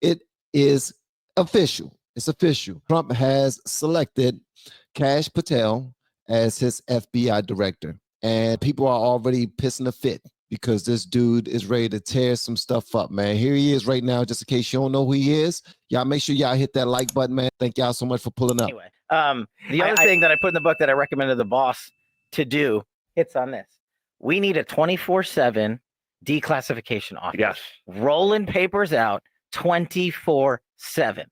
It is official. It's official. Trump has selected Kash Patel as his FBI director. And people are already pissing a fit because this dude is ready to tear some stuff up, man. Here he is right now, just in case you don't know who he is. Y'all make sure y'all hit that like button, man. Thank y'all so much for pulling up. Anyway, the other thing that I put in the book that I recommended the boss to do hits on this. We need a 24/7 declassification office. Yes. Rolling papers out 24/7.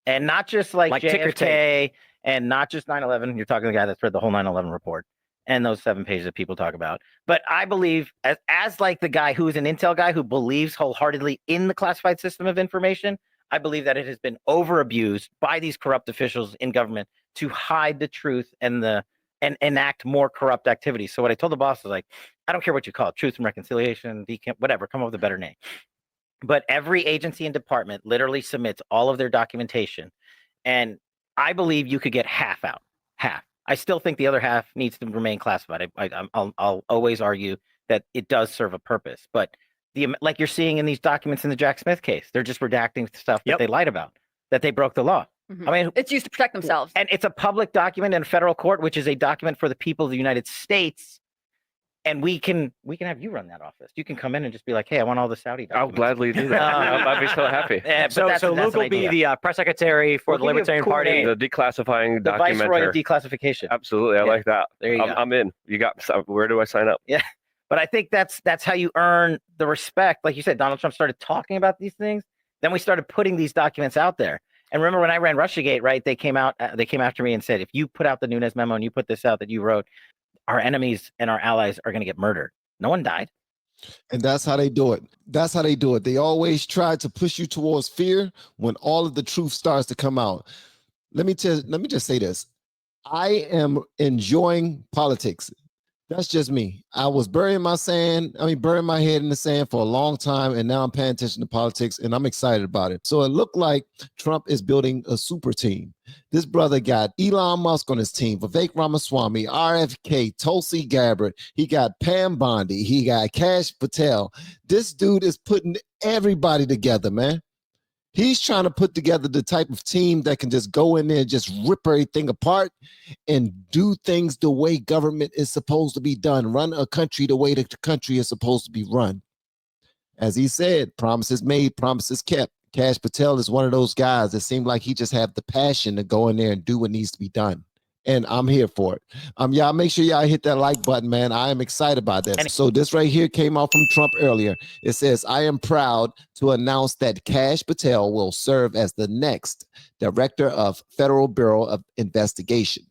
And not just like JFK and not just 9/11. You're talking to the guy that's read the whole 9/11 report and those 7 pages that people talk about. But I believe as like the guy who is an intel guy who believes wholeheartedly in the classified system of information, I believe that it has been over abused by these corrupt officials in government to hide the truth and enact more corrupt activities. So what I told the boss was like, I don't care what you call it, truth and reconciliation, whatever, come up with a better name. But every agency and department literally submits all of their documentation. And I believe you could get half out, half. I still think the other half needs to remain classified. I'll always argue that it does serve a purpose. But like you're seeing in these documents in the Jack Smith case, they're just redacting stuff that they lied about, that they broke the law. Mm-hmm. I mean, it's used to protect themselves. And it's a public document in federal court, which is a document for the people of the United States. And we can have you run that office. You can come in and just be like, hey, I want all the Saudi documents. I'll gladly do that. I'd be so happy. Yeah, so Luke will be the press secretary for the Libertarian Party. The declassifying the documentary. Viceroy of declassification. Absolutely. I like that. There you go. I'm in. Where do I sign up? Yeah. But I think that's how you earn the respect. Like you said, Donald Trump started talking about these things. Then we started putting these documents out there. And remember when I ran Russiagate, right? They came after me and said, if you put out the Nunes memo and you put this out that you wrote, our enemies and our allies are going to get murdered. No one died. And that's how they do it. That's how they do it. They always try to push you towards fear when all of the truth starts to come out. Let me just say this. I am enjoying politics. That's just me. I was burying my head in the sand for a long time, and now I'm paying attention to politics, and I'm excited about it. So it looked like Trump is building a super team. This brother got Elon Musk on his team, Vivek Ramaswamy, RFK, Tulsi Gabbard. He got Pam Bondi. He got Kash Patel. This dude is putting everybody together, man. He's trying to put together the type of team that can just go in there and just rip everything apart and do things the way government is supposed to be done, run a country the way the country is supposed to be run. As he said, promises made, promises kept. Kash Patel is one of those guys that seem like he just have the passion to go in there and do what needs to be done. And I'm here for it. Y'all make sure y'all hit that like button, man. I am excited about this. So this right here came out from Trump earlier. It says, I am proud to announce that Kash Patel will serve as the next director of Federal Bureau of Investigation.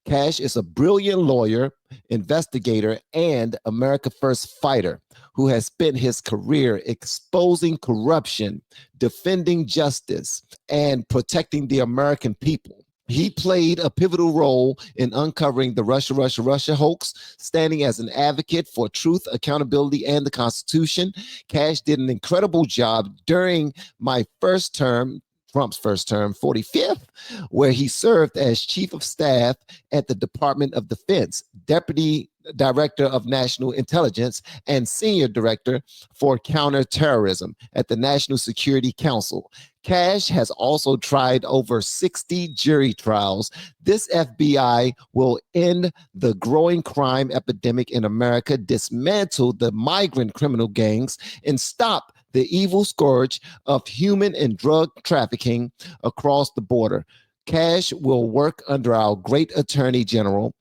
Kash is a brilliant lawyer, investigator, and America First fighter who has spent his career exposing corruption, defending justice, and protecting the American people. He played a pivotal role in uncovering the Russia hoax, standing as an advocate for truth, accountability, and the Constitution. Kash did an incredible job during Trump's first term, 45th, where he served as Chief of Staff at the Department of Defense, Deputy Director of National Intelligence, and Senior Director for Counterterrorism at the National Security Council. Kash has also tried over 60 jury trials. This FBI will end the growing crime epidemic in America, dismantle the migrant criminal gangs, and stop the evil scourge of human and drug trafficking across the border. Kash will work under our great Attorney General,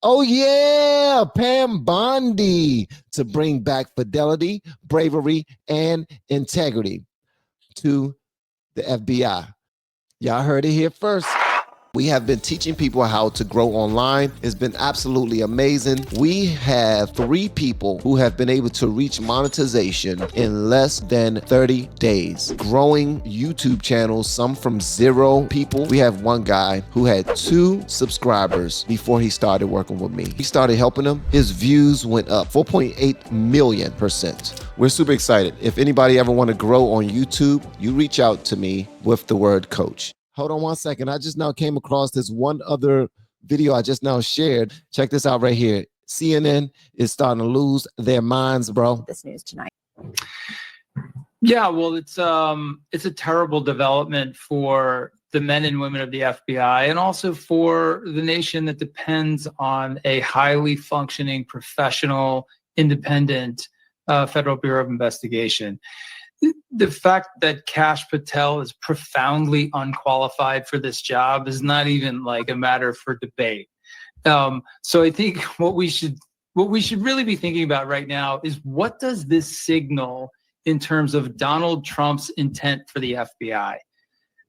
oh yeah, Pam Bondi, to bring back fidelity, bravery, and integrity to the FBI. Y'all heard it here first. We have been teaching people how to grow online. It's been absolutely amazing. We have 3 people who have been able to reach monetization in less than 30 days. Growing YouTube channels, some from 0 people. We have one guy who had 2 subscribers before he started working with me. He started helping him. His views went up 4.8 million%. We're super excited. If anybody ever want to grow on YouTube, you reach out to me with the word coach. Hold on one second. I just now came across this one other video I just now shared. Check this out right here. CNN is starting to lose their minds, bro. This news tonight. Yeah, well, it's a terrible development for the men and women of the FBI and also for the nation that depends on a highly functioning, professional, independent Federal Bureau of Investigation. The fact that Kash Patel is profoundly unqualified for this job is not even like a matter for debate. So I think what we should really be thinking about right now is what does this signal in terms of Donald Trump's intent for the FBI?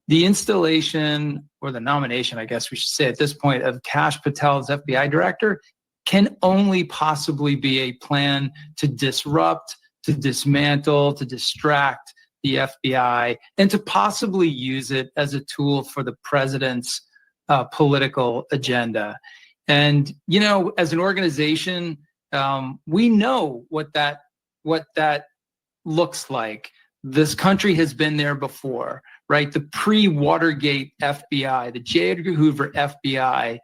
The installation, or the nomination, I guess we should say at this point, of Kash Patel as FBI director can only possibly be a plan to disrupt, to dismantle, to distract the FBI, and to possibly use it as a tool for the president's political agenda. And, you know, as an organization, we know what that looks like. This country has been there before, right? The pre-Watergate FBI, the J. Edgar Hoover FBI,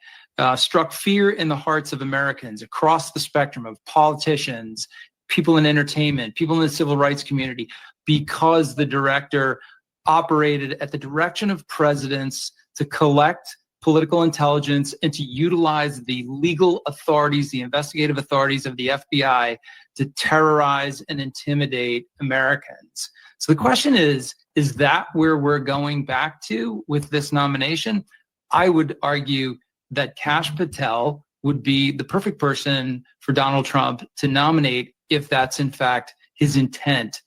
struck fear in the hearts of Americans across the spectrum of politicians, people in entertainment, people in the civil rights community, because the director operated at the direction of presidents to collect political intelligence and to utilize the legal authorities, the investigative authorities of the FBI to terrorize and intimidate Americans. So the question is that where we're going back to with this nomination? I would argue that Kash Patel would be the perfect person for Donald Trump to nominate if that's in fact his intent.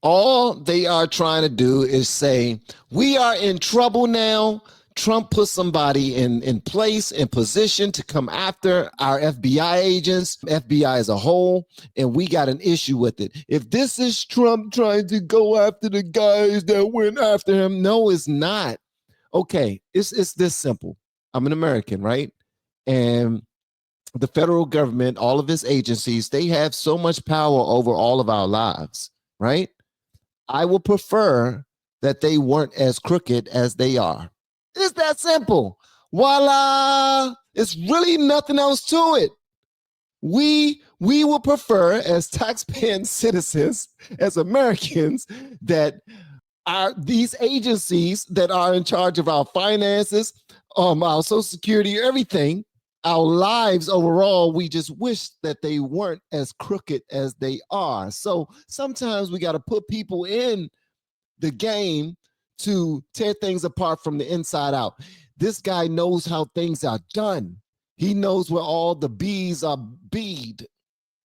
All they are trying to do is say, we are in trouble now. Trump put somebody in place, in position to come after our FBI agents, FBI as a whole, and we got an issue with it. If this is Trump trying to go after the guys that went after him, no, it's not. Okay, it's this simple. I'm an American, right? And the federal government, all of its agencies, they have so much power over all of our lives, right? I would prefer that they weren't as crooked as they are. It's that simple. Voila. It's really nothing else to it. We will prefer, as taxpaying citizens, as Americans, that these agencies that are in charge of our finances, our Social Security, everything, our lives overall, we just wish that they weren't as crooked as they are. So sometimes we got to put people in the game to tear things apart from the inside out. This guy knows how things are done. He knows where all the bees are bead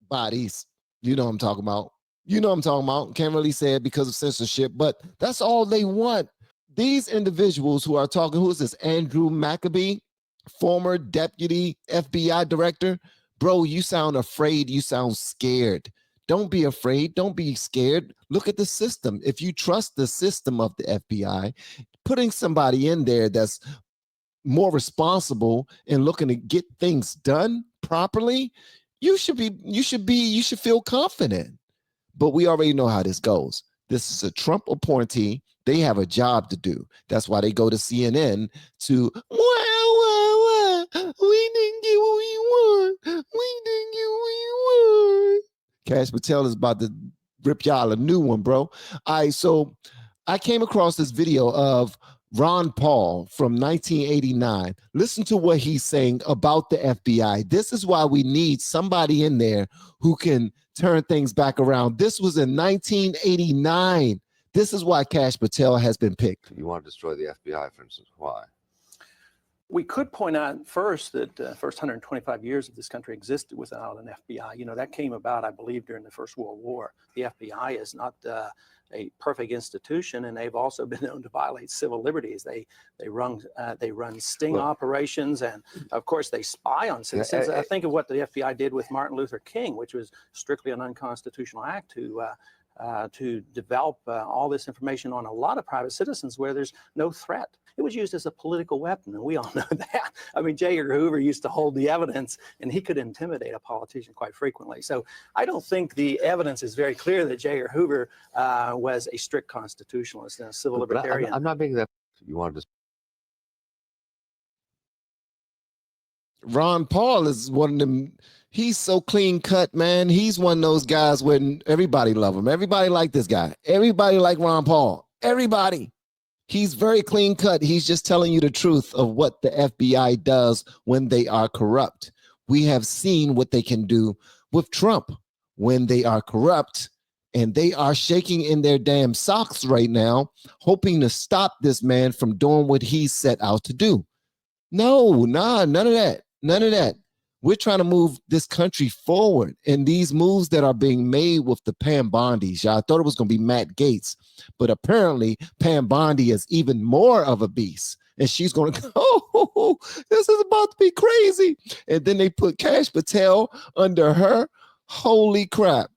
bodies. You know what I'm talking about. You know what I'm talking about. Can't really say it because of censorship, but that's all they want. These individuals who are talking, who is this? Andrew McCabe, former deputy FBI director. Bro, you sound afraid. You sound scared. Don't be afraid. Don't be scared. Look at the system. If you trust the system of the FBI, putting somebody in there that's more responsible and looking to get things done properly, you should feel confident. But we already know how this goes. This is a Trump appointee. They have a job to do. That's why they go to CNN to, well, we didn't get what we want. We didn't get what we want. Kash Patel is about to rip y'all a new one, bro. All right, so I came across this video of Ron Paul from 1989. Listen to what he's saying about the FBI. This is why we need somebody in there who can turn things back around. This was in 1989. This is why Kash Patel has been picked. You want to destroy the FBI, for instance. Why? We could point out first that the first 125 years of this country existed without an FBI. You know, that came about, I believe, during the First World War. The FBI is not a perfect institution, and they've also been known to violate civil liberties. They run sting operations, and of course they spy on citizens. I think of what the FBI did with Martin Luther King, which was strictly an unconstitutional act to develop all this information on a lot of private citizens where there's no threat. It was used as a political weapon, and we all know that. I mean, J. Edgar Hoover used to hold the evidence, and he could intimidate a politician quite frequently. So I don't think the evidence is very clear that J. Edgar Hoover was a strict constitutionalist and a civil libertarian. I'm not making that. You want to. Ron Paul is one of them. He's so clean cut, man. He's one of those guys where everybody love him. Everybody like this guy. Everybody like Ron Paul. Everybody. He's very clean cut. He's just telling you the truth of what the FBI does when they are corrupt. We have seen what they can do with Trump when they are corrupt, and they are shaking in their damn socks right now, hoping to stop this man from doing what he set out to do. No, none of that. None of that. We're trying to move this country forward, and these moves that are being made with the Pam Bondies, y'all thought it was going to be Matt Gaetz, but apparently Pam Bondi is even more of a beast, and she's going to go, oh, this is about to be crazy. And then they put Kash Patel under her. Holy crap.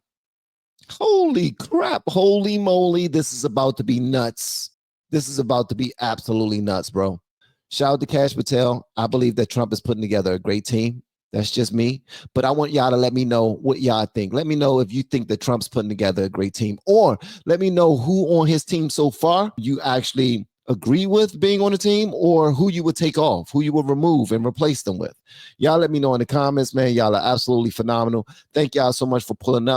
Holy crap. Holy moly. This is about to be nuts. This is about to be absolutely nuts, bro. Shout out to Kash Patel. I believe that Trump is putting together a great team. That's just me. But I want y'all to let me know what y'all think. Let me know if you think that Trump's putting together a great team, or let me know who on his team so far you actually agree with being on the team, or who you would take off, who you would remove and replace them with. Y'all let me know in the comments, man. Y'all are absolutely phenomenal. Thank y'all so much for pulling up.